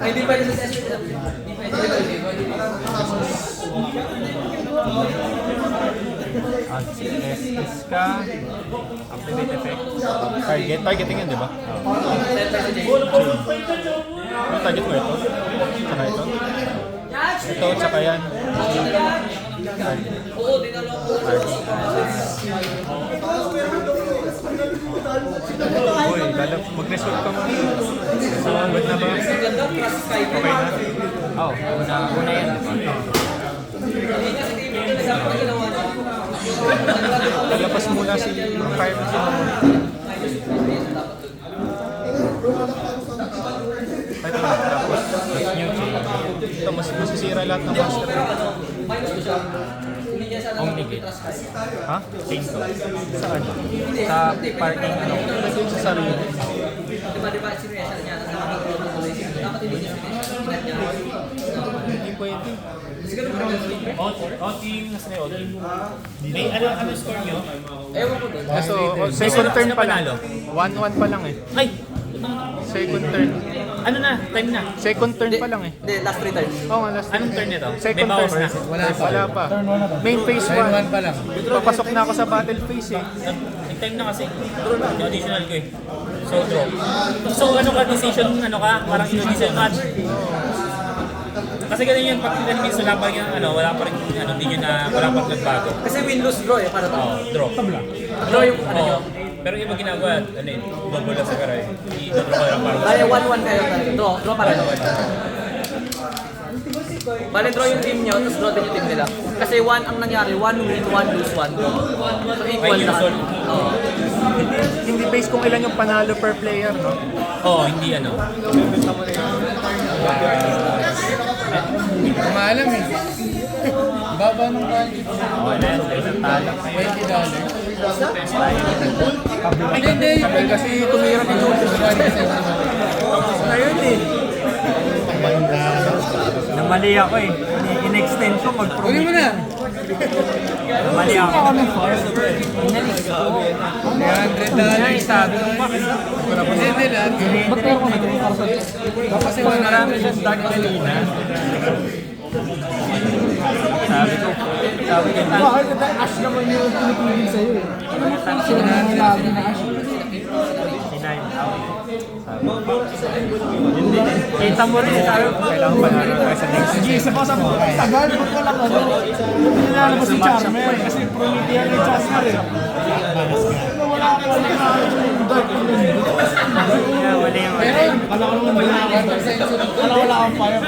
Ay, di pwede sa test. Di pwede. Is ka. Activate effect. Targeting yun, di ba? Yung target mo ito? Tsaka ito? Ito, tsaka yan. Oo, dinalo ko. Uy, mag-resolve ka mo. Ba't na ba? Ganda, trust five. Okay na? Oo, una yan. Lalapas muna si fire na siya. Ito na, tapos new chain. Ito, masisira lahat ng master. Only gate. Ha? Chain to. Saan? Sa parking ano. Lagyan sa sarili. Diba, sinuesya niya. Dapat hindi niya sinuesya. Hindi pwede. Outing, nasa na outing. May ano score nyo? Ewan ko din. So, second turn pa lang. 1-1 pa lang eh. Ay! Second turn. Ano na? Time na? Second turn pa lang eh. Hindi, last 3 times. Oo nga, last Anong turn nito? Second May bawas turn. na. Wala pa. Main phase 1. pa lang. Papasok na ako sa battle phase eh. Nag-time na kasi. Draw na. Yung additional ko eh. So, draw. So, ano ka? Decision, ano ka? Parang decision match. Kasi ganun yun, pag minutes wala pa yung wala pa rin, hindi nyo na, wala pa nagbago. Kasi win-lose draw eh, para to. Oo, draw. Draw yung ano nyo. Pero yung iba ginagawa, double lang sa karay. I-draw ka lang para. Bale, 1-1 kayo talaga. Draw para to. Bale, draw yung team nyo, tapos draw din yung team nila. Kasi 1 ang nangyari, 1 win, 1 lose, 1 draw. So equal Ay, na. result. Oo. Hindi based kung ilan yung panalo per player, no? Oo, hindi ano. Hindi ko maalam eh. Baba ng budget. $20. Hindi, Kasi tumira ni Julius. Ayun eh. Namali ako eh. In-extend ko Kunin mag-promote. mo na. Namali ako. $300. Sabi ko pa. Hindi lahat. Kasi Marami siya start kanina. Sabi ko. Bakit na Ash naman yung pinipili sa'yo eh? Sila naman lagi na Ash. Kita mo rin. Sabi ko. Kailangan panalo tayo sa next. Sige, isa pa sa mga tagal, ba't walang ano? Nilalabas si Charmer kasi Promethean ni Charmer eh. Wala ako ulit na yung Dark Kingdom. Mali yung Kala ko naman wala akong fire.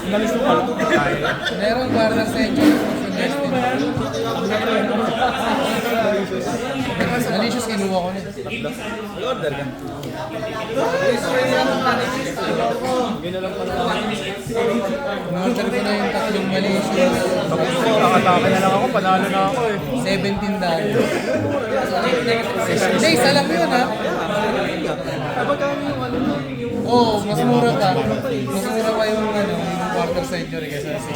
Galis mo pala. Meron quarter century. Malicious kinuha ko na. Inorder ko na yung tatlong malicious. Nakataka na lang ako, panalo na ako eh. $17. Hindi, isa lang yun ha. Oo, mas mura pa. Mas mura pa yung quarter century kaysa sa